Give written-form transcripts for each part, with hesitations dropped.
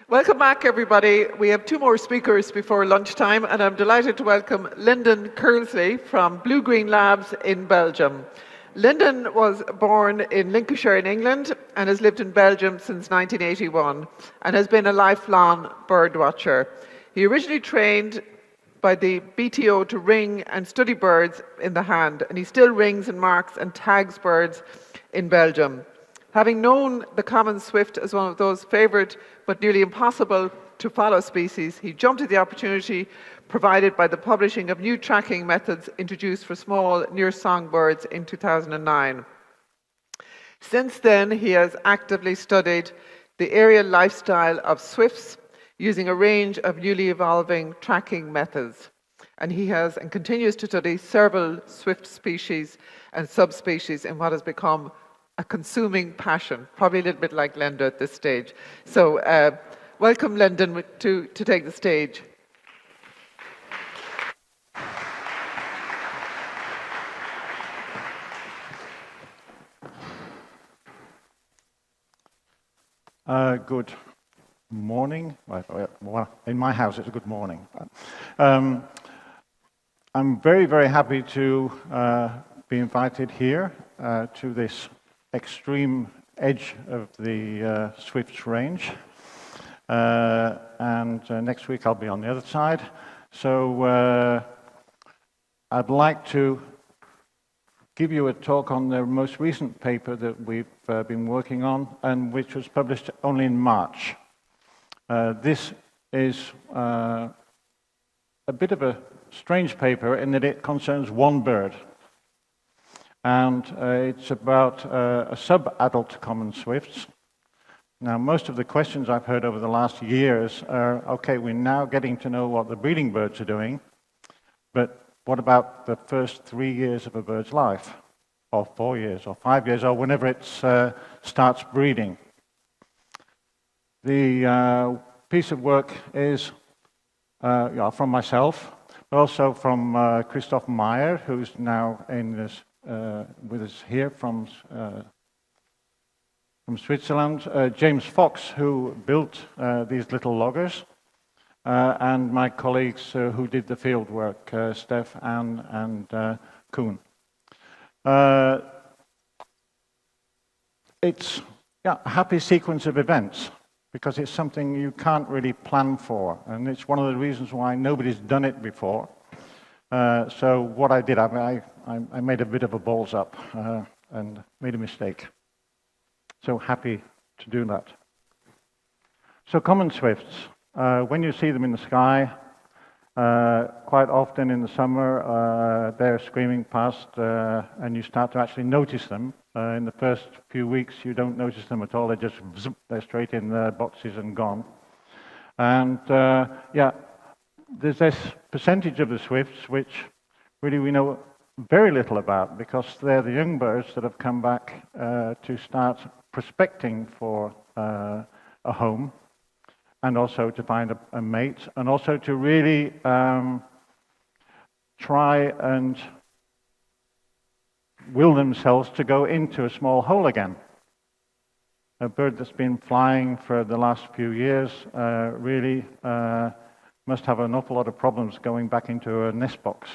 Welcome back, everybody. We have two more speakers before lunchtime, and I'm delighted to welcome Lyndon Kearsley from BlueGreen Labs in Belgium. Lyndon was born in Lincolnshire in England and has lived in Belgium since 1981 and has been a lifelong bird watcher. He originally trained by the BTO to ring and study birds in the hand, and he still rings and marks and tags birds in Belgium. Having known the common swift as one of those favoured but nearly impossible to follow species, he jumped at the opportunity provided by the publishing of new tracking methods introduced for small near-song birds in 2009. Since then, he has actively studied the aerial lifestyle of swifts using a range of newly evolving tracking methods. And he has and continues to study several swift species and subspecies in what has become a consuming passion, probably a little bit like Linda at this stage. So welcome, Lyndon, to take the stage. Good morning. Well, in my house, it's a good morning. I'm very, very happy to be invited here to this extreme edge of the Swifts range. And next week I'll be on the other side. So I'd like to give you a talk on the most recent paper that we've been working on, and which was published only in March. This is a bit of a strange paper in that it concerns one bird. And it's about a sub-adult common swifts. Now, most of the questions I've heard over the last years are, okay, we're now getting to know what the breeding birds are doing, but what about the first 3 years of a bird's life, or 4 years, or 5 years, or whenever it starts breeding? The piece of work is from myself, but also from Christoph Mayo, who's now in this with us here from Switzerland, James Fox, who built these little loggers, and my colleagues who did the field work, Steph, Anne, and Koen. It's a happy sequence of events, because it's something you can't really plan for, and it's one of the reasons why nobody's done it before. So what I did, I made a bit of a balls up and made a mistake. So happy to do that. So common swifts, when you see them in the sky, quite often in the summer, they're screaming past, and you start to actually notice them. In the first few weeks, you don't notice them at all. They're straight in the boxes and gone. And there's this percentage of the swifts which really we know very little about, because they're the young birds that have come back to start prospecting for a home, and also to find a mate, and also to really try and will themselves to go into a small hole again. A bird that's been flying for the last few years really must have an awful lot of problems going back into a nest box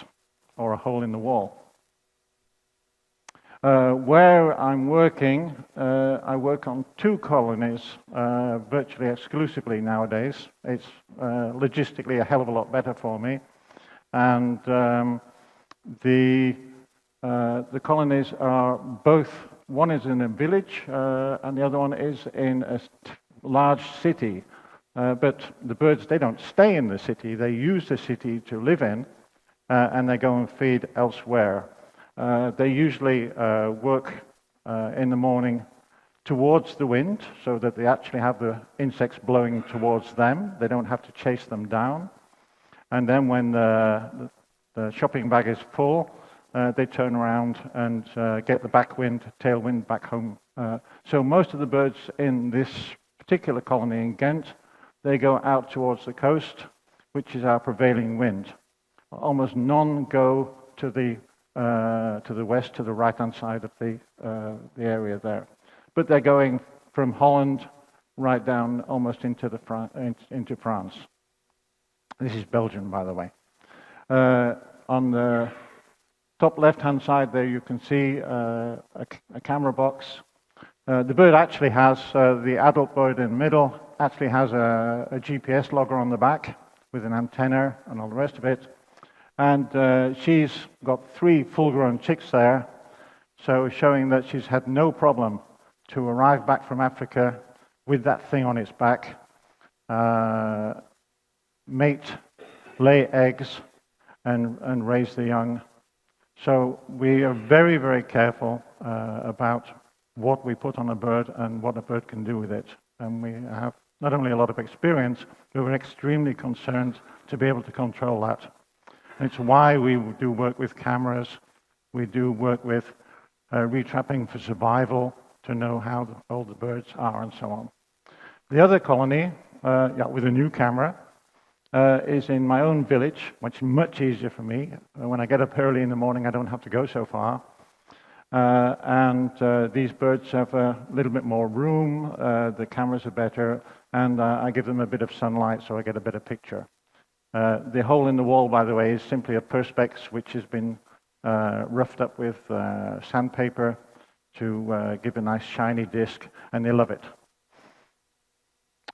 or a hole in the wall. Where I'm working, I work on 2 colonies virtually exclusively nowadays. It's logistically a hell of a lot better for me. And the colonies are both, one is in a village and the other one is in a large city. But the birds, they don't stay in the city. They use the city to live in, and they go and feed elsewhere. They usually work in the morning towards the wind, so that they actually have the insects blowing towards them. They don't have to chase them down. And then when the shopping bag is full, they turn around and get the backwind, tailwind back home. So most of the birds in this particular colony in Ghent, they go out towards the coast, which is our prevailing wind. Almost none go to the west, to the right-hand side of the area there. But they're going from Holland right down almost into into France. This is Belgium, by the way. On the top left-hand side there, you can see a camera box. The bird actually has, the adult bird in the middle, actually has a GPS logger on the back with an antenna and all the rest of it. And she's got 3 full-grown chicks there, so showing that she's had no problem to arrive back from Africa with that thing on its back, mate, lay eggs, and raise the young. So we are very, very careful about what we put on a bird and what a bird can do with it. And we have not only a lot of experience, but we're extremely concerned to be able to control that. And it's why we do work with cameras, we do work with retrapping for survival to know how old the birds are and so on. The other colony, with a new camera, is in my own village, which is much easier for me. When I get up early in the morning, I don't have to go so far. These birds have a little bit more room, the cameras are better, and I give them a bit of sunlight so I get a better picture. The hole in the wall, by the way, is simply a perspex which has been roughed up with sandpaper to give a nice shiny disc, and they love it.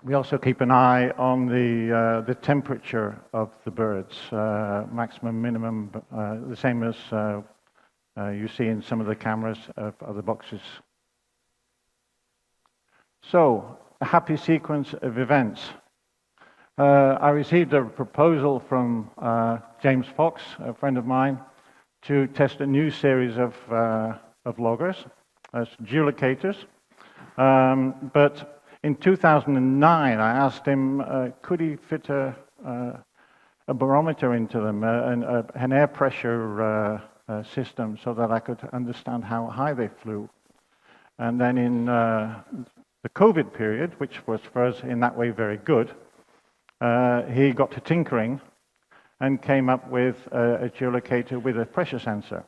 We also keep an eye on the temperature of the birds, maximum, minimum, the same as you see in some of the cameras of other boxes. So, a happy sequence of events. I received a proposal from James Fox, a friend of mine, to test a new series of loggers as geolocators. But in 2009, I asked him, could he fit a barometer into them, an air pressure system, so that I could understand how high they flew. And then in the COVID period, which was for us in that way very good, he got to tinkering and came up with a geolocator with a pressure sensor.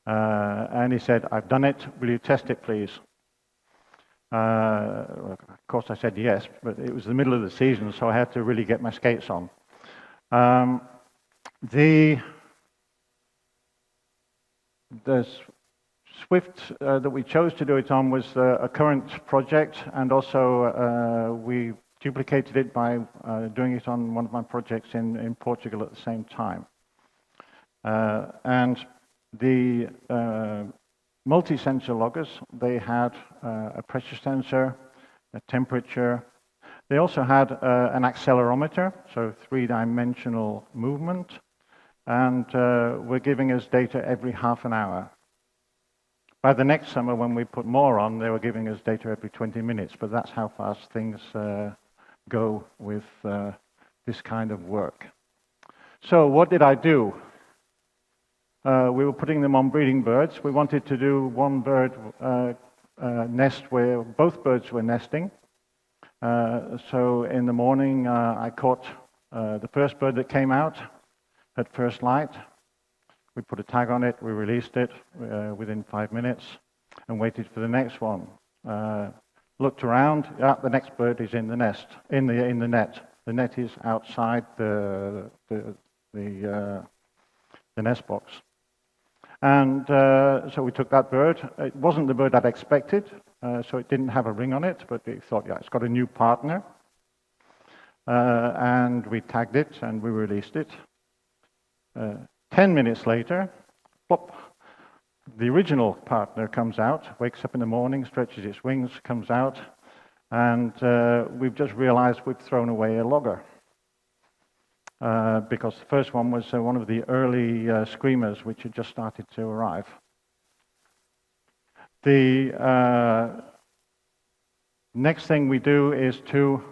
And he said, I've done it, will you test it please? Of course I said yes, but it was the middle of the season, so I had to really get my skates on. The Swift that we chose to do it on was a current project, and also we duplicated it by doing it on one of my projects in Portugal at the same time. And the multi-sensor loggers, they had a pressure sensor, a temperature. They also had an accelerometer, so 3-dimensional movement, and were giving us data every half an hour. By the next summer, when we put more on, they were giving us data every 20 minutes, but that's how fast things go with this kind of work. So what did I do? We were putting them on breeding birds. We wanted to do one bird nest where both birds were nesting. So in the morning, I caught the first bird that came out at first light. We put a tag on it, we released it within 5 minutes, and waited for the next one. Looked around, the next bird is in the nest, in the net. The net is outside the nest box. And so we took that bird. It wasn't the bird I'd expected, so it didn't have a ring on it, but we thought, yeah, it's got a new partner. And we tagged it and we released it. 10 minutes later, plop, the original partner comes out, wakes up in the morning, stretches its wings, comes out, and we've just realized we've thrown away a logger. Because the first one was one of the early screamers which had just started to arrive. The next thing we do is to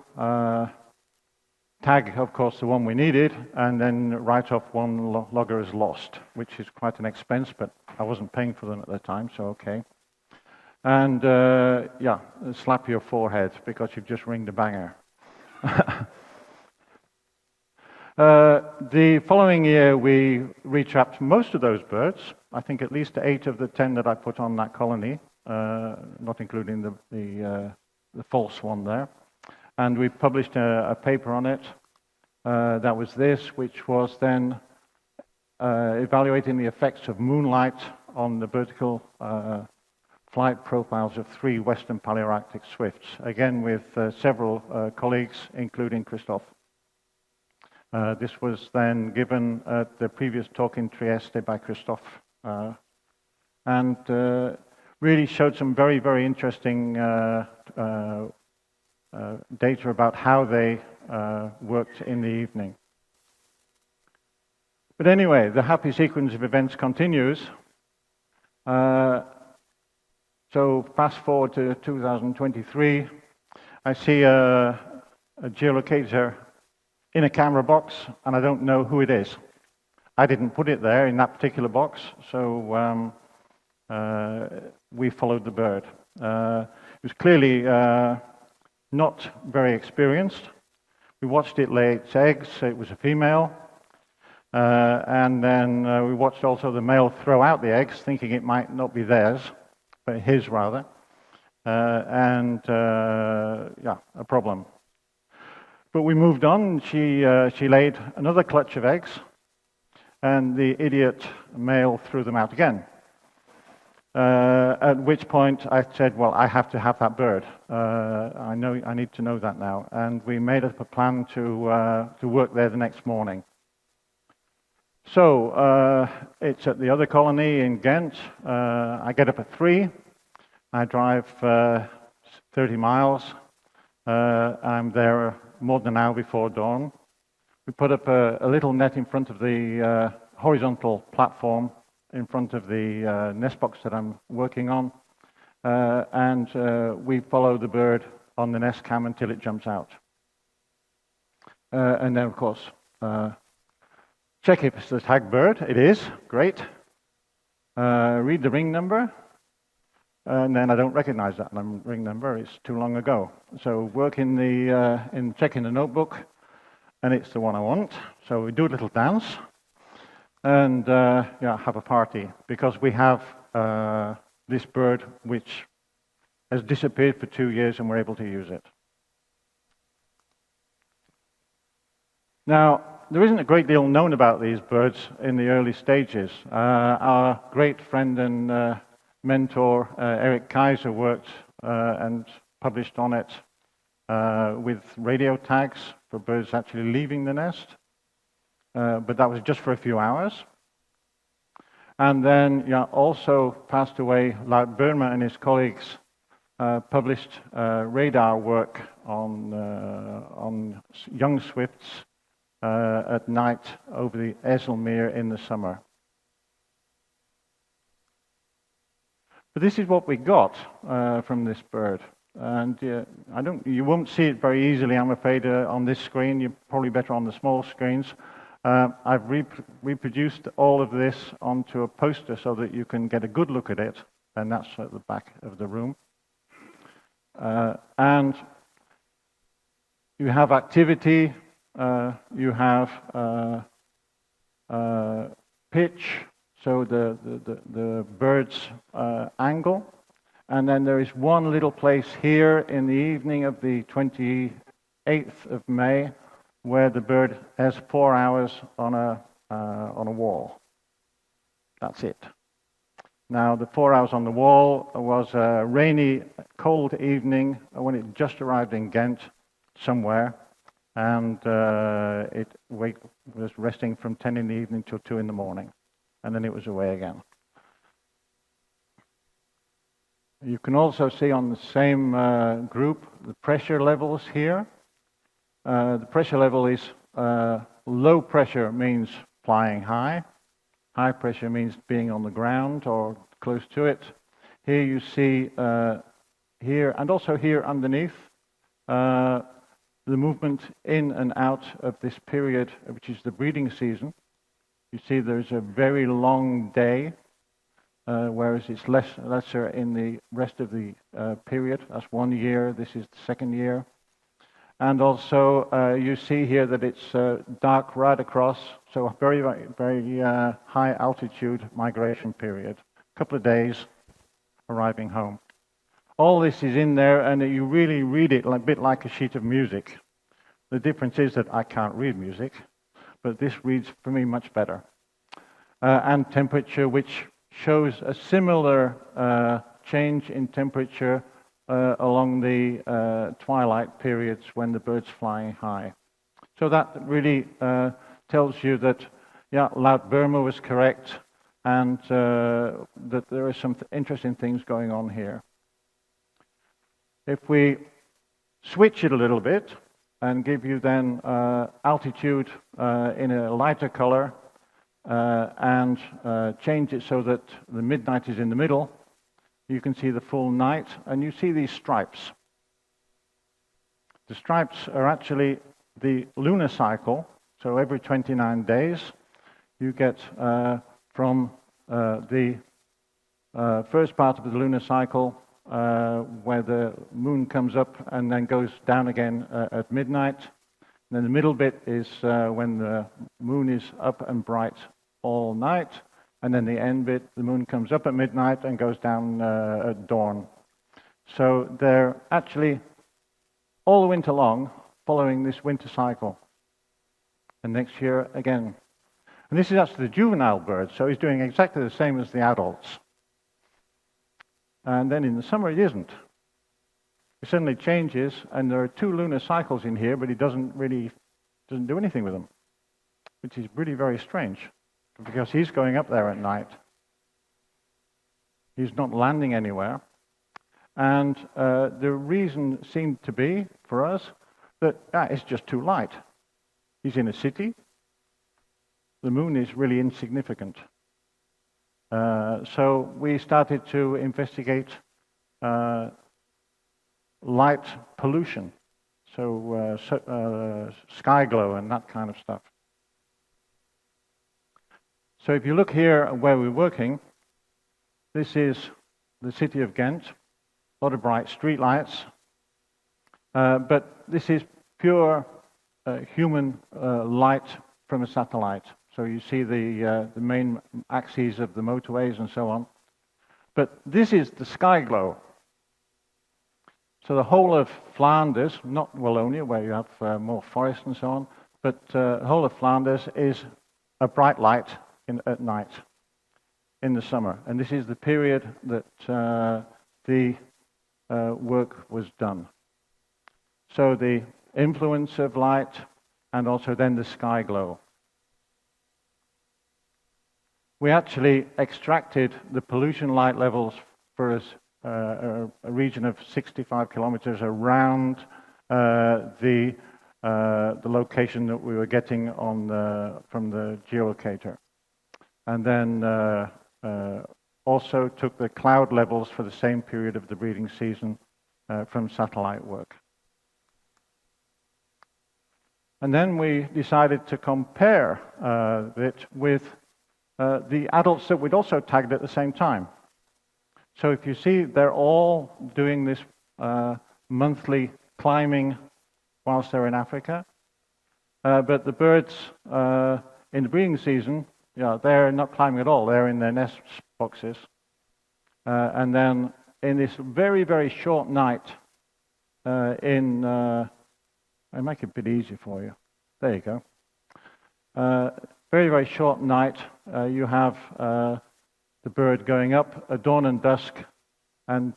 tag, of course, the one we needed, and then write off one logger as lost, which is quite an expense, but I wasn't paying for them at the time, so okay. And yeah, slap your forehead because you've just ringed a banger. The following year, we retrapped most of those birds. I think at least 8 of the 10 that I put on that colony, not including the false one there. And we published a paper on it. That was this, which was then evaluating the effects of moonlight on the vertical flight profiles of 3 Western Palearctic swifts, again with several colleagues, including Christophe. This was then given at the previous talk in Trieste by Christophe, and really showed some very, very interesting data about how they worked in the evening. But anyway, the happy sequence of events continues. So fast forward to 2023, I see a geolocator in a camera box, and I don't know who it is. I didn't put it there in that particular box, so we followed the bird. It was clearly not very experienced. We watched it lay its eggs. It was a female. And then we watched also the male throw out the eggs, thinking it might not be theirs, but his rather. Yeah, a problem. But we moved on. She laid another clutch of eggs, and the idiot male threw them out again. At which point I said, well, I have to have that bird. I need to know that now. And we made up a plan to work there the next morning. So it's at the other colony in Ghent. I get up at 3. I drive 30 miles. I'm there more than an hour before dawn. We put up a little net in front of the horizontal platform in front of the nest box that I'm working on. And we follow the bird on the nest cam until it jumps out. And then, of course, check if it's the tag bird. It is. Great. Read the ring number. And then I don't recognize that ring number. It's too long ago. So work in checking the notebook, and it's the one I want. So we do a little dance, and yeah, have a party, because we have this bird which has disappeared for 2 years, and we're able to use it. Now, there isn't a great deal known about these birds in the early stages. Our great friend and mentor, Eric Kaiser, worked and published on it with radio tags for birds actually leaving the nest. But that was just for a few hours. And then, yeah, also passed away, Laut Burma and his colleagues published radar work on young swifts at night over the Ezelmeer in the summer. But this is what we got from this bird, and you won't see it very easily, I'm afraid, on this screen. You're probably better on the small screens. I've reproduced all of this onto a poster so that you can get a good look at it, and that's at the back of the room. And you have activity, you have pitch, so the bird's angle, and then there is one little place here in the evening of the 28th of May where the bird has 4 hours on a wall. That's it. Now, the 4 hours on the wall was a rainy, cold evening when it just arrived in Ghent somewhere, and it was resting from 10 in the evening till 2 in the morning, and then it was away again. You can also see on the same group the pressure levels here. The pressure level is low pressure means flying high. High pressure means being on the ground or close to it. Here you see here and also here underneath the movement in and out of this period, which is the breeding season. You see there's a very long day, whereas it's lesser in the rest of the period. That's 1 year. This is the second year. And also you see here that it's dark right across, so a very, very, very high altitude migration period. A couple of days arriving home. All this is in there, and you really read it a bit like a sheet of music. The difference is that I can't read music, but this reads for me much better. And temperature, which shows a similar change in temperature along the twilight periods when the bird's flying high. So that really tells you that, yeah, Loud Burma was correct, and that there are some interesting things going on here. If we switch it a little bit and give you then altitude in a lighter color and change it so that the midnight is in the middle, you can see the full night, and you see these stripes. The stripes are actually the lunar cycle, so every 29 days you get from the first part of the lunar cycle where the moon comes up and then goes down again at midnight. And then the middle bit is when the moon is up and bright all night. And then the end bit, the moon comes up at midnight and goes down at dawn. So they're actually all the winter long following this winter cycle. And next year again. And this is actually the juvenile bird, so he's doing exactly the same as the adults. And then in the summer it isn't. It suddenly changes, and there are 2 lunar cycles in here, but he doesn't do anything with them, which is really very strange, because he's going up there at night. He's not landing anywhere. And the reason seemed to be, for us, that it's just too light. He's in a city. The moon is really insignificant. So we started to investigate light pollution, so sky glow and that kind of stuff. So if you look here where we're working, this is the city of Ghent, a lot of bright street lights, but this is pure human light from a satellite. So you see the main axes of the motorways and so on. But this is the sky glow. So the whole of Flanders, not Wallonia, where you have more forest and so on, but the whole of Flanders is a bright light at night in the summer. And this is the period that the work was done. So the influence of light and also then the sky glow. We actually extracted the pollution light levels for a region of 65 kilometers around the location that we were getting from the geolocator. And then also took the cloud levels for the same period of the breeding season from satellite work. And then we decided to compare it with the adults that we'd also tagged at the same time. So if you see, they're all doing this monthly climbing whilst they're in Africa. But the birds in the breeding season, they're not climbing at all. They're in their nest boxes. And then in this very, very short night, I'll make it a bit easier for you. There you go. Very, very short night, you have the bird going up at dawn and dusk and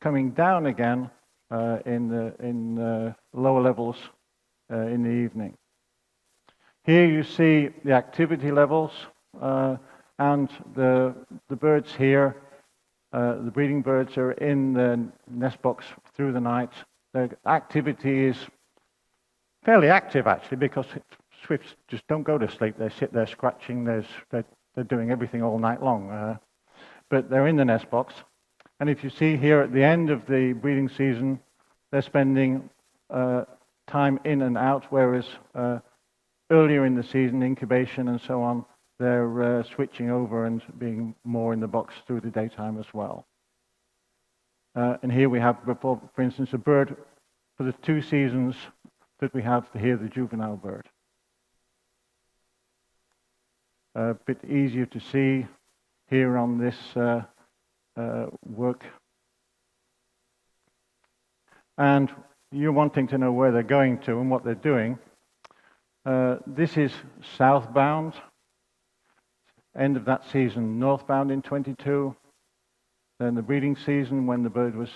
coming down again in lower levels in the evening. Here you see the activity levels and the birds here, the breeding birds are in the nest box through the night. Their activity is fairly active actually, because swifts just don't go to sleep. They sit there scratching. They're doing everything all night long. But they're in the nest box. And if you see here at the end of the breeding season, they're spending time in and out, whereas earlier in the season, incubation and so on, they're switching over and being more in the box through the daytime as well. And here we have, for instance, a bird for the 2 seasons that we have here, the juvenile bird. A bit easier to see here on this work and you're wanting to know where they're going to and what they're doing. This is southbound, end of that season, northbound in 22. Then the breeding season when the bird was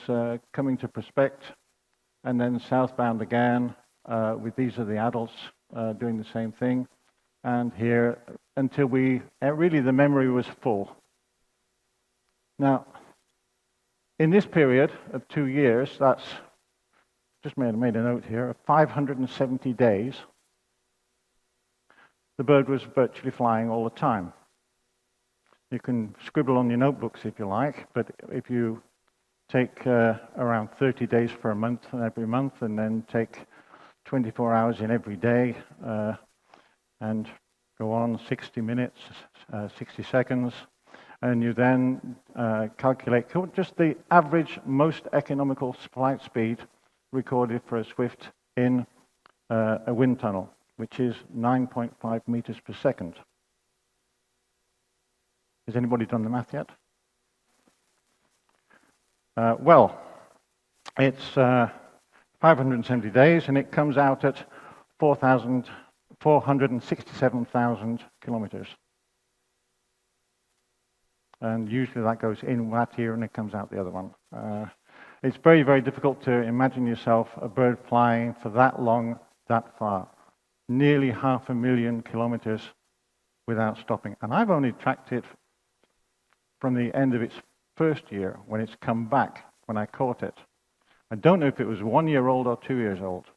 coming to prospect, and then southbound again with these are the adults doing the same thing. And here until really the memory was full. Now, in this period of 2 years, that's, just made a note here, of 570 days, the bird was virtually flying all the time. You can scribble on your notebooks if you like, but if you take around 30 days for a month every month, and then take 24 hours in every day, and go on 60 minutes, 60 seconds, and you then calculate just the average most economical flight speed recorded for a swift in a wind tunnel, which is 9.5 meters per second. Has anybody done the math yet? Well, it's 570 days, and it comes out at 467,000 kilometers. And usually that goes in that here and it comes out the other one. It's very, very difficult to imagine yourself a bird flying for that long, that far. Nearly 500,000 kilometers without stopping. And I've only tracked it from the end of its first year when it's come back, when I caught it. I don't know if it was 1 year old or 2 years old,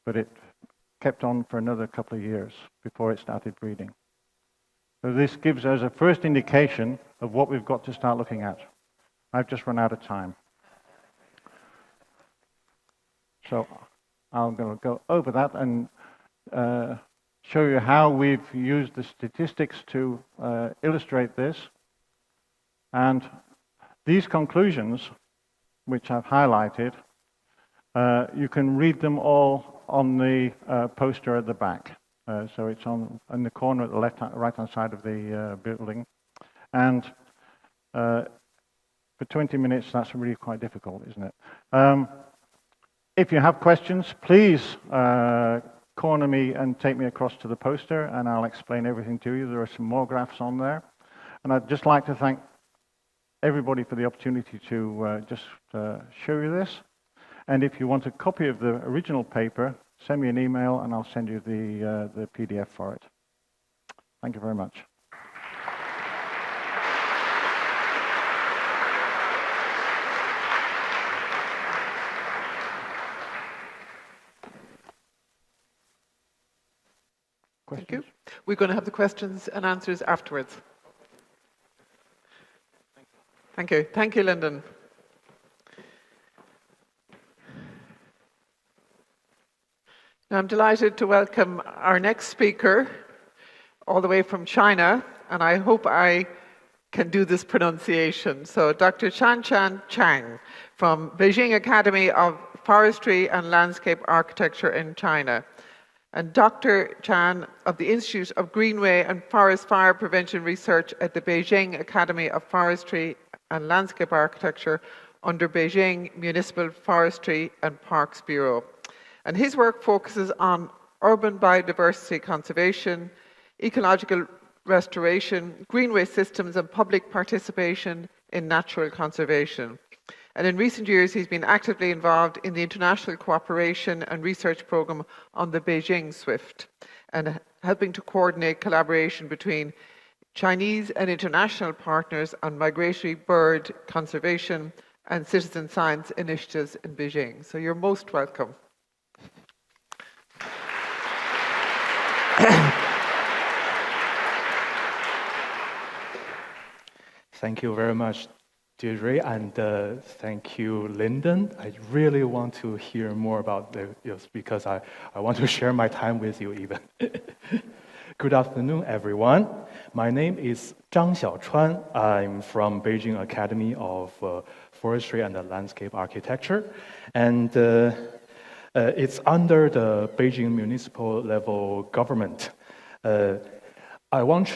but it kept on for another couple of years before it started breeding. So this gives us a first indication of what we've got to start looking at. I've just run out of time. So I'm going to go over that and show you how we've used the statistics to illustrate this. And these conclusions, which I've highlighted, you can read them all on the poster at the back. So it's in the corner at the right-hand side of the building. And for 20 minutes, that's really quite difficult, isn't it? If you have questions, please corner me and take me across to the poster, and I'll explain everything to you. There are some more graphs on there. And I'd just like to thank everybody for the opportunity to just show you this. And if you want a copy of the original paper, send me an email and I'll send you the PDF for it. Thank you very much. Questions? Thank you. We're going to have the questions and answers afterwards. Thank you. Thank you, Lyndon. Now, I'm delighted to welcome our next speaker, all the way from China, and I hope I can do this pronunciation. So, Dr. Xiaochuan Zhang from Beijing Academy of Forestry and Landscape Architecture in China, and Dr. Chan of the Institute of Greenway and Forest Fire Prevention Research at the Beijing Academy of Forestry and Landscape Architecture under Beijing Municipal Forestry and Parks Bureau. And his work focuses on urban biodiversity conservation, ecological restoration, greenway systems, and public participation in natural conservation. And in recent years, he's been actively involved in the international cooperation and research program on the Beijing Swift, and helping to coordinate collaboration between Chinese and international partners on migratory bird conservation and citizen science initiatives in Beijing. So you're most welcome. Thank you very much, Deirdre, and thank you, Lyndon. I really want to hear more about this because I want to share my time with you even. Good afternoon, everyone. My name is Zhang Xiaochuan. I'm from Beijing Academy of Forestry and Landscape Architecture, and it's under the Beijing municipal level government. I want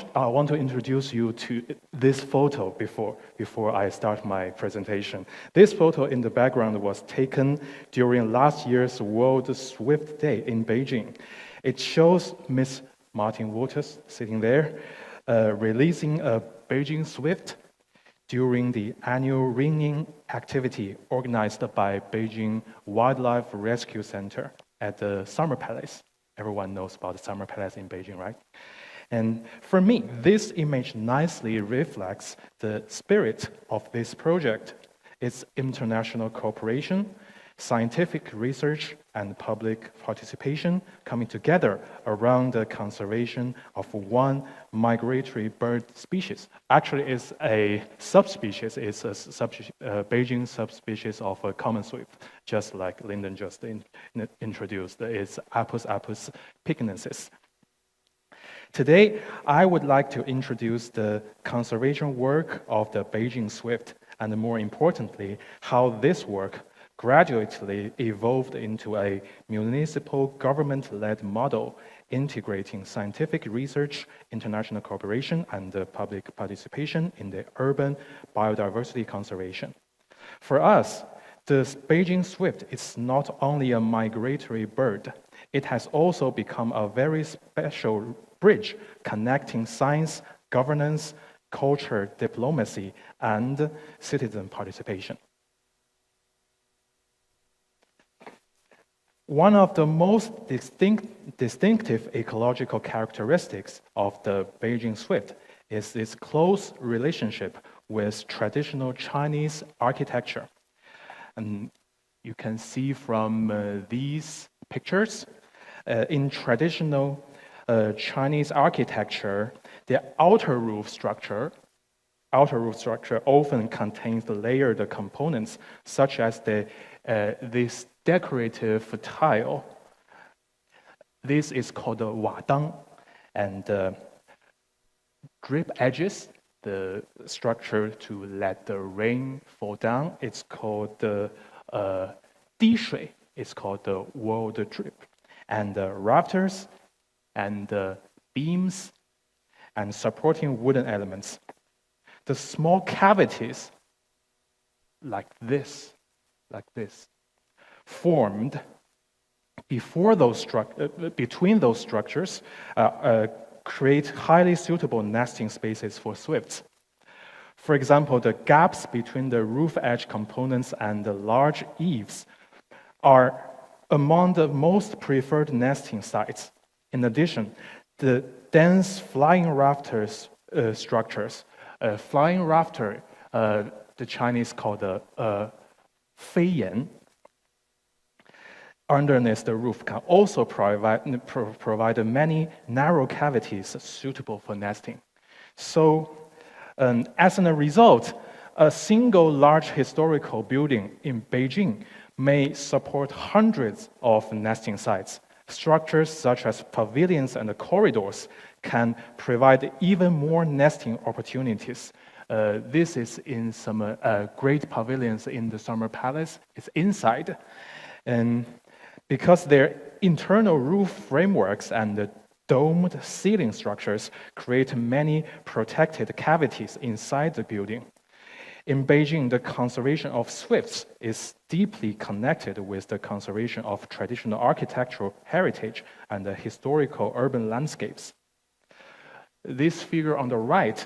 to introduce you to this photo before I start my presentation. This photo in the background was taken during last year's World Swift Day in Beijing. It shows Miss Martin Waters sitting there, releasing a Beijing Swift during the annual ringing activity organized by Beijing Wildlife Rescue Center at the Summer Palace. Everyone knows about the Summer Palace in Beijing, right? And for me, this image nicely reflects the spirit of this project. It's international cooperation, scientific research, and public participation coming together around the conservation of one migratory bird species. Actually, it's a subspecies. It's a Beijing subspecies of a common swift, just like Lyndon just introduced. It's Apus picnensis. Today, I would like to introduce the conservation work of the Beijing swift, and more importantly, how this work gradually evolved into a municipal government-led model integrating scientific research, international cooperation, and public participation in the urban biodiversity conservation. For us, the Beijing swift is not only a migratory bird, it has also become a very special bridge connecting science, governance, culture, diplomacy, and citizen participation. One of the most distinctive ecological characteristics of the Beijing swift is its close relationship with traditional Chinese architecture. And you can see from these pictures, in traditional Chinese architecture, the outer roof structure often contains the layered components, such as this decorative tile. This is called the wadang, and drip edges the structure to let the rain fall down. It's called the dishui. It's called the world drip, and the rafters and the beams and supporting wooden elements. The small cavities like this, formed between those structures create highly suitable nesting spaces for swifts. For example, the gaps between the roof edge components and the large eaves are among the most preferred nesting sites. In addition, the dense flying rafters structures, flying rafter, the Chinese call the feiyan, underneath the roof can also provide many narrow cavities suitable for nesting. So, as a result, a single large historical building in Beijing may support hundreds of nesting sites. Structures such as pavilions and corridors can provide even more nesting opportunities. This is in some great pavilions in the Summer Palace. It's inside. And because their internal roof frameworks and the domed ceiling structures create many protected cavities inside the building. In Beijing, the conservation of swifts is deeply connected with the conservation of traditional architectural heritage and the historical urban landscapes. This figure on the right,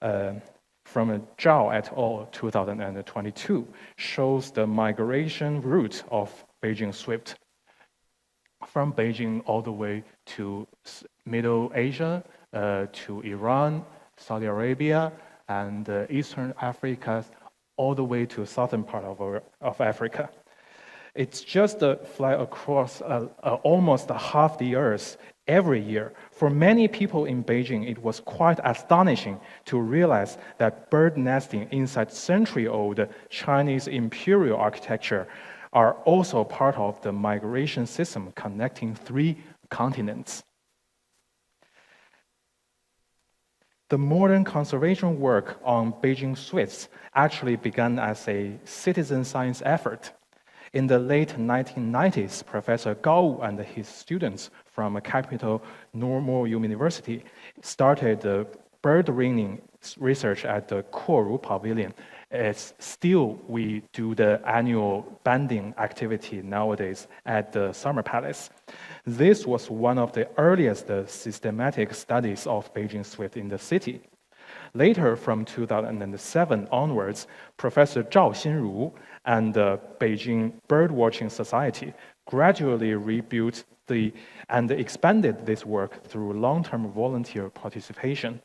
from Zhang et al. 2022, shows the migration route of Beijing swift from Beijing all the way to Middle Asia, to Iran, Saudi Arabia, and Eastern Africa, all the way to southern part of Africa. It's just a fly across almost half the earth every year. For many people in Beijing, it was quite astonishing to realize that bird nesting inside century-old Chinese imperial architecture are also part of the migration system connecting 3 continents. The modern conservation work on Beijing swifts actually began as a citizen science effort. In the late 1990s, Professor Gao Wu and his students from Capital Normal University started the bird ringing research at the Koru Pavilion. It's still, we do the annual banding activity nowadays at the Summer Palace. This was one of the earliest systematic studies of Beijing swift in the city. Later, from 2007 onwards, Professor Zhao Xinru and the Beijing Birdwatching Society gradually rebuilt and expanded this work through long-term volunteer participation.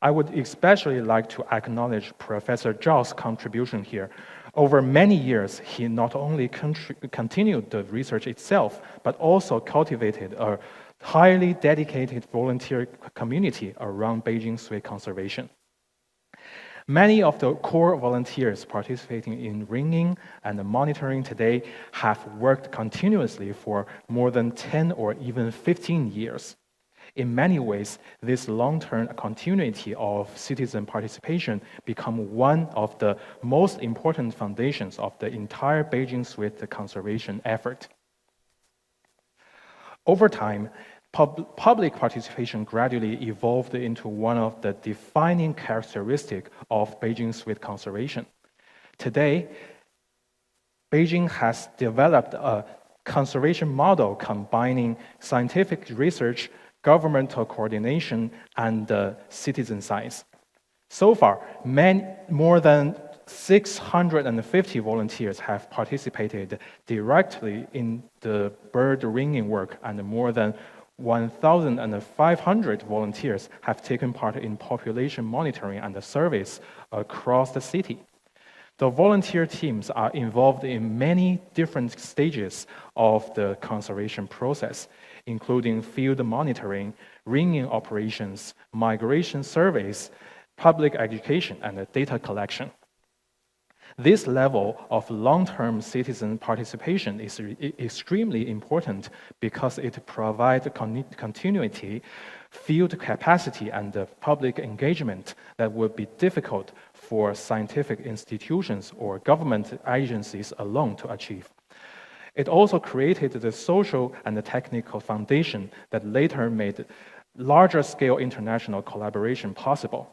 I would especially like to acknowledge Professor Zhao's contribution here. Over many years, he not only continued the research itself, but also cultivated a highly dedicated volunteer community around Beijing swift conservation. Many of the core volunteers participating in ringing and monitoring today have worked continuously for more than 10 or even 15 years. In many ways, this long-term continuity of citizen participation become one of the most important foundations of the entire Beijing swift conservation effort. Over time, public participation gradually evolved into one of the defining characteristics of Beijing swift conservation. Today, Beijing has developed a conservation model combining scientific research, governmental coordination, and citizen science. So far, more than 650 volunteers have participated directly in the bird ringing work, and more than 1,500 volunteers have taken part in population monitoring and surveys across the city. The volunteer teams are involved in many different stages of the conservation process, including field monitoring, ringing operations, migration surveys, public education, and data collection. This level of long-term citizen participation is extremely important because it provides continuity, field capacity, and public engagement that would be difficult for scientific institutions or government agencies alone to achieve. It also created the social and the technical foundation that later made larger-scale international collaboration possible.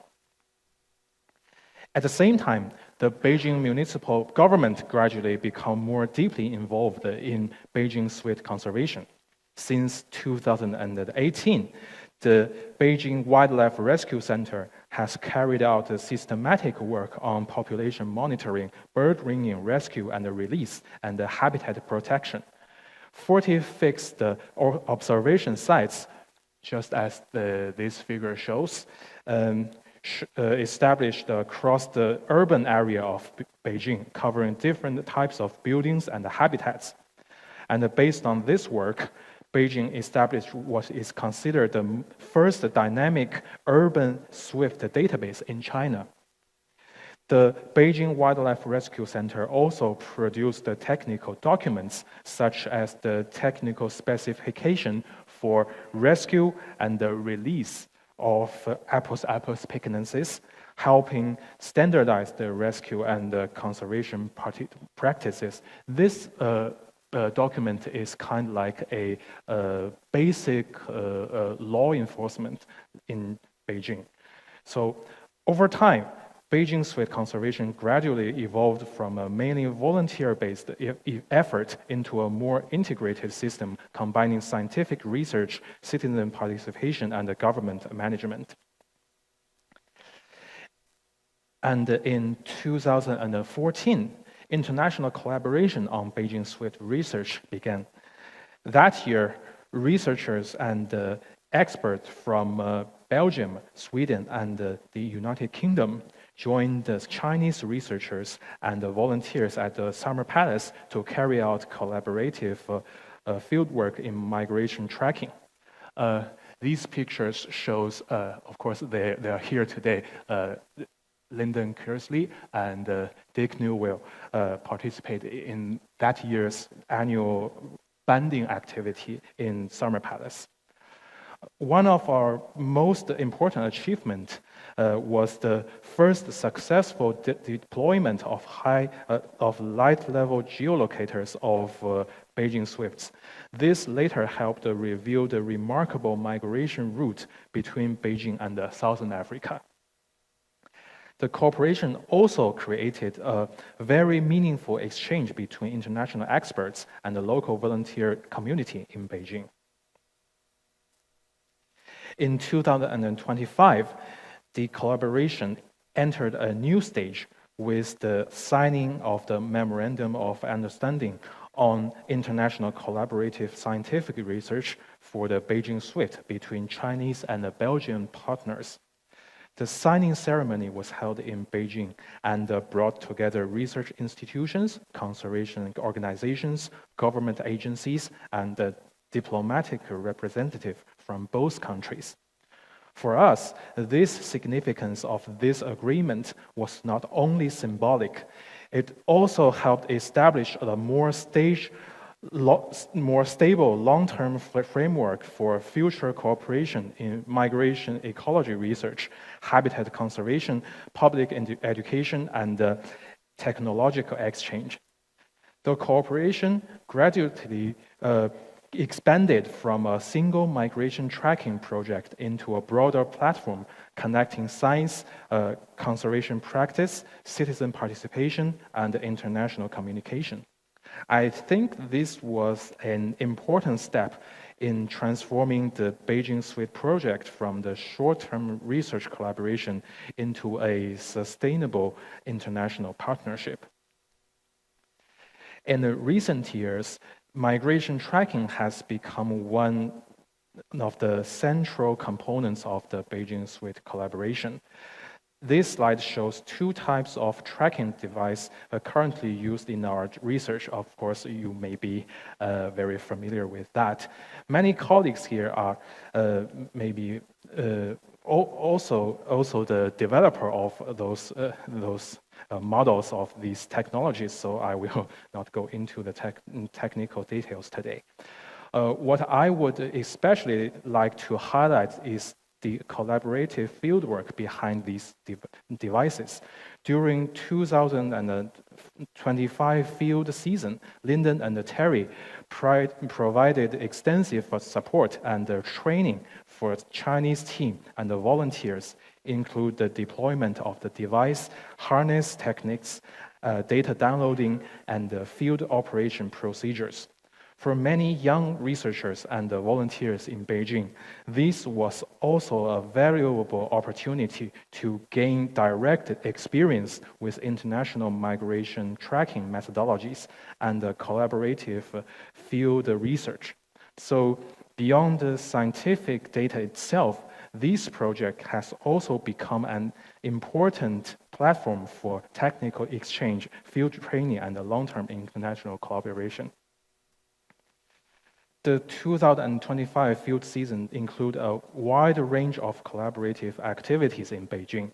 At the same time, the Beijing municipal government gradually became more deeply involved in Beijing swift conservation. Since 2018, the Beijing Wildlife Rescue Center has carried out systematic work on population monitoring, bird ringing rescue and release, and habitat protection. 40 fixed observation sites, just as this figure shows, established across the urban area of Beijing, covering different types of buildings and habitats. And based on this work, Beijing established what is considered the first dynamic urban swift database in China. The Beijing Wildlife Rescue Center also produced the technical documents, such as the technical specification for rescue and the release of apples pycnensis, helping standardize the rescue and the conservation practices. This document is kind of like a basic law enforcement in Beijing. So over time, Beijing swift conservation gradually evolved from a mainly volunteer-based effort into a more integrated system combining scientific research, citizen participation, and government management. And in 2014, international collaboration on Beijing swift research began. That year, researchers and experts from Belgium, Sweden, and the United Kingdom joined the Chinese researchers and the volunteers at the Summer Palace to carry out collaborative fieldwork in migration tracking. These pictures shows, of course, they are here today. Lyndon Kearsley and Dick Newell participate in that year's annual banding activity in Summer Palace. One of our most important achievements was the first successful deployment of light-level geolocators of Beijing swifts. This later helped reveal the remarkable migration route between Beijing and Southern Africa. The cooperation also created a very meaningful exchange between international experts and the local volunteer community in Beijing. In 2025, the collaboration entered a new stage with the signing of the Memorandum of Understanding on international collaborative scientific research for the Beijing Swift between Chinese and Belgian partners. The signing ceremony was held in Beijing and brought together research institutions, conservation organizations, government agencies, and diplomatic representatives from both countries. For us, this significance of this agreement was not only symbolic, it also helped establish a more stable long-term framework for future cooperation in migration ecology research, habitat conservation, public education, and technological exchange. The cooperation gradually expanded from a single migration tracking project into a broader platform connecting science, conservation practice, citizen participation, and international communication. I think this was an important step in transforming the Beijing Swift project from the short-term research collaboration into a sustainable international partnership. In the recent years, migration tracking has become one of the central components of the Beijing Swift collaboration. This slide shows two types of tracking device currently used in our research. Of course, you may be very familiar with that. Many colleagues here are maybe also the developer of those models of these technologies, so I will not go into the technical details today. What I would especially like to highlight is the collaborative fieldwork behind these devices. During 2025 field season, Lyndon and Terry provided extensive support and training for Chinese team and the volunteers, include the deployment of the device, harness techniques, data downloading, and field operation procedures. For many young researchers and volunteers in Beijing, this was also a valuable opportunity to gain direct experience with international migration tracking methodologies and collaborative field research. So beyond the scientific data itself, this project has also become an important platform for technical exchange, field training, and long-term international collaboration. The 2025 field season include a wide range of collaborative activities in Beijing.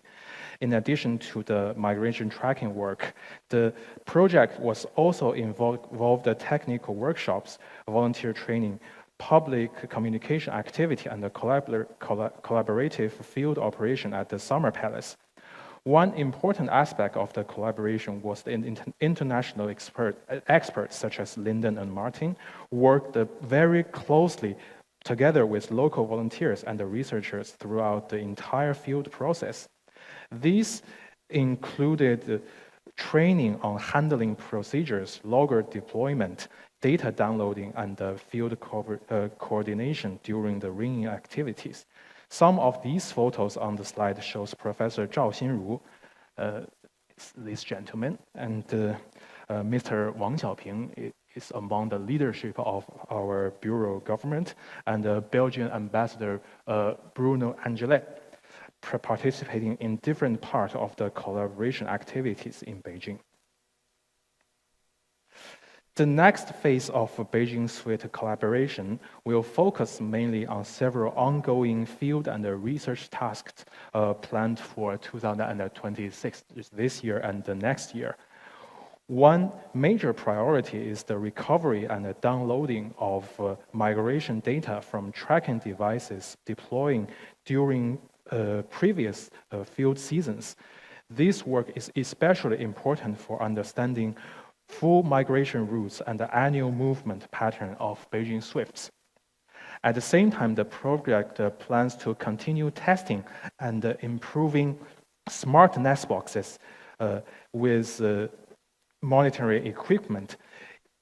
In addition to the migration tracking work, the project was also involved technical workshops, volunteer training, public communication activity, and the collaborative field operation at the Summer Palace. One important aspect of the collaboration was the international experts such as Lyndon and Martin worked very closely together with local volunteers and the researchers throughout the entire field process. These included training on handling procedures, logger deployment, data downloading, and field coordination during the ringing activities. Some of these photos on the slide shows Professor Zhao Xinru, this gentleman, and Mr. Wang Xiaoping is among the leadership of our bureau government, and Belgian Ambassador Bruno Angelet, participating in different parts of the collaboration activities in Beijing. The next phase of Beijing Swift collaboration will focus mainly on several ongoing field and research tasks planned for 2026, this year and the next year. One major priority is the recovery and the downloading of migration data from tracking devices deploying during previous field seasons. This work is especially important for understanding full migration routes and the annual movement pattern of Beijing swifts. At the same time, the project plans to continue testing and improving smart nest boxes with monitoring equipment,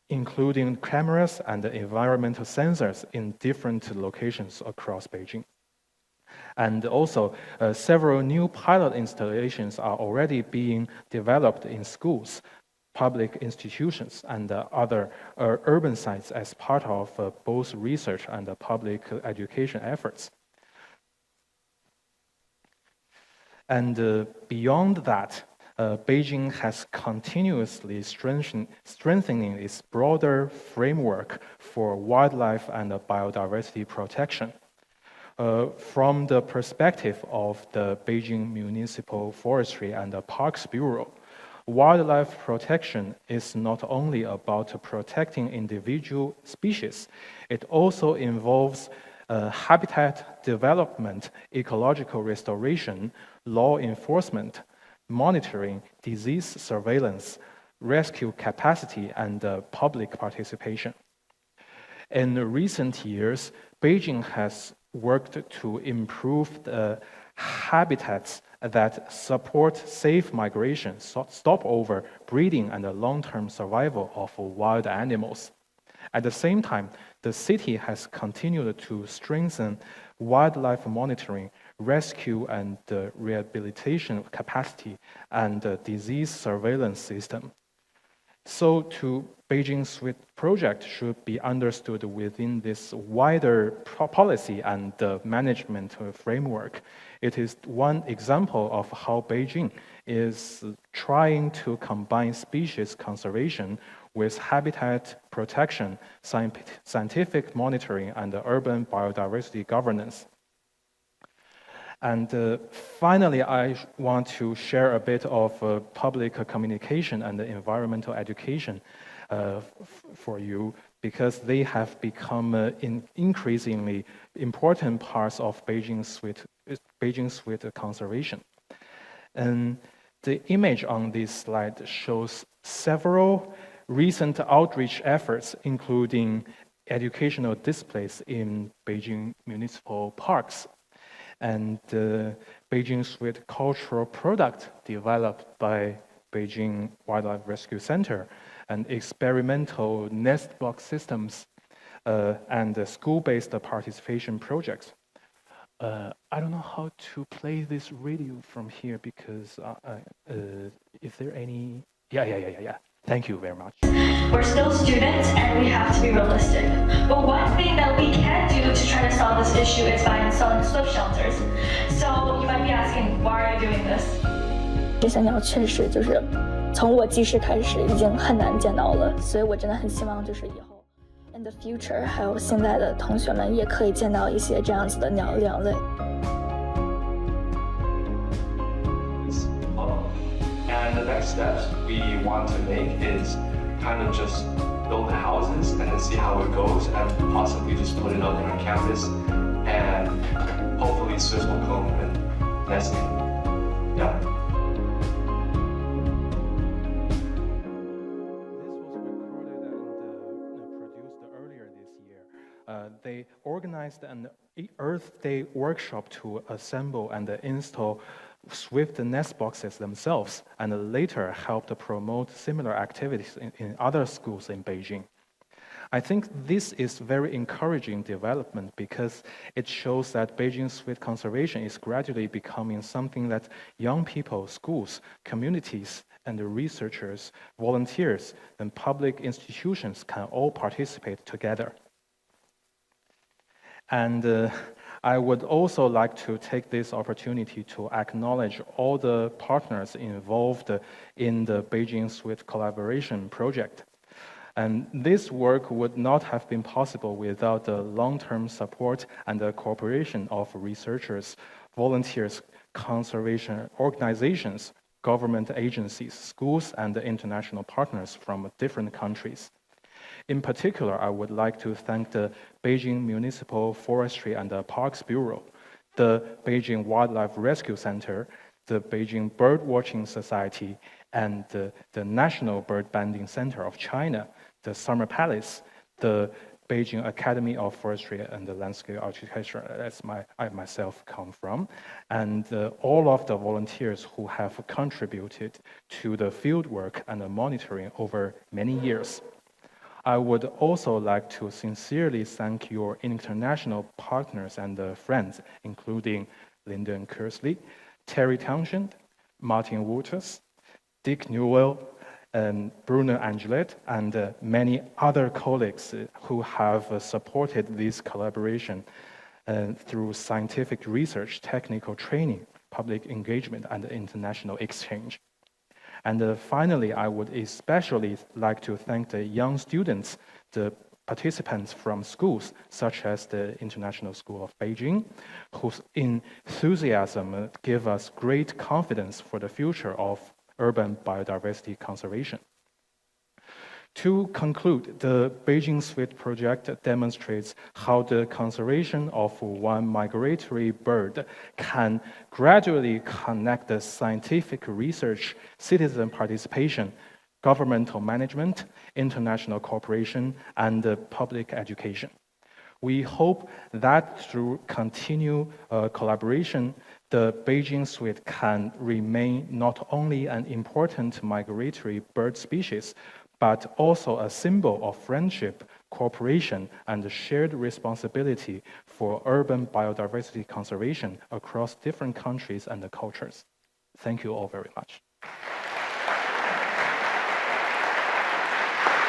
including cameras and environmental sensors in different locations across Beijing. And also, several new pilot installations are already being developed in schools, public institutions, and other urban sites as part of both research and public education efforts. And beyond that, Beijing has continuously strengthening its broader framework for wildlife and biodiversity protection. From the perspective of the Beijing Municipal Forestry and the Parks Bureau, wildlife protection is not only about protecting individual species, it also involves habitat development, ecological restoration, law enforcement, monitoring, disease surveillance, rescue capacity, and public participation. In recent years, Beijing has worked to improve the habitats that support safe migration, stopover, breeding, and the long-term survival of wild animals. At the same time, the city has continued to strengthen wildlife monitoring, rescue and rehabilitation capacity, and disease surveillance system. So Beijing Swift project should be understood within this wider policy and management framework. It is one example of how Beijing is trying to combine species conservation with habitat protection, scientific monitoring, and urban biodiversity governance. And finally, I want to share a bit of public communication and environmental education for you, because they have become increasingly important parts of Beijing Swift conservation. And the image on this slide shows several recent outreach efforts, including educational displays in Beijing municipal parks, and Beijing Swift cultural product developed by Beijing Wildlife Rescue Center, and experimental nest box systems, and school-based participation projects. I don't know how to play this video from here, because is there any? Yeah. Thank you very much. We're still students and we have to be realistic. But one thing that we can do to try to solve this issue is by installing swift shelters. So you might be asking, why are you doing this? 这些鸟确实就是从我记事开始已经很难见到了，所以我真的很希望就是以后 in the future 还有现在的同学们也可以见到一些这样子的鸟类。And the next steps we want to make is kind of just build the houses and then see how it goes, and possibly just put it up on campus, and hopefully Swiss will come and nest in. Yeah. They organized an Earth Day workshop to assemble and install Swift nest boxes themselves, and later helped promote similar activities in other schools in Beijing. I think this is very encouraging development, because it shows that Beijing Swift conservation is gradually becoming something that young people, schools, communities, and researchers, volunteers, and public institutions can all participate together. And I would also like to take this opportunity to acknowledge all the partners involved in the Beijing Swift collaboration project. And this work would not have been possible without the long-term support and the cooperation of researchers, volunteers, conservation organizations, government agencies, schools, and international partners from different countries. In particular, I would like to thank the Beijing Municipal Forestry and Parks Bureau, the Beijing Wildlife Rescue Center, the Beijing Birdwatching Society, and the National Bird Banding Center of China, the Summer Palace, the Beijing Academy of Forestry and Landscape Architecture, as I myself come from, and all of the volunteers who have contributed to the fieldwork and the monitoring over many years. I would also like to sincerely thank your international partners and friends, including Lyndon Kearsley, Terry Townshend, Martin Wouters, Dick Newell, and Bruno Angelet, and many other colleagues who have supported this collaboration through scientific research, technical training, public engagement, and international exchange. And finally, I would especially like to thank the young students, the participants from schools such as the International School of Beijing, whose enthusiasm give us great confidence for the future of urban biodiversity conservation. To conclude, the Beijing Suite project demonstrates how the conservation of one migratory bird can gradually connect the scientific research, citizen participation, governmental management, international cooperation, and public education. We hope that through continued collaboration, the Beijing Suite can remain not only an important migratory bird species, but also a symbol of friendship, cooperation, and shared responsibility for urban biodiversity conservation across different countries and cultures. Thank you all very much.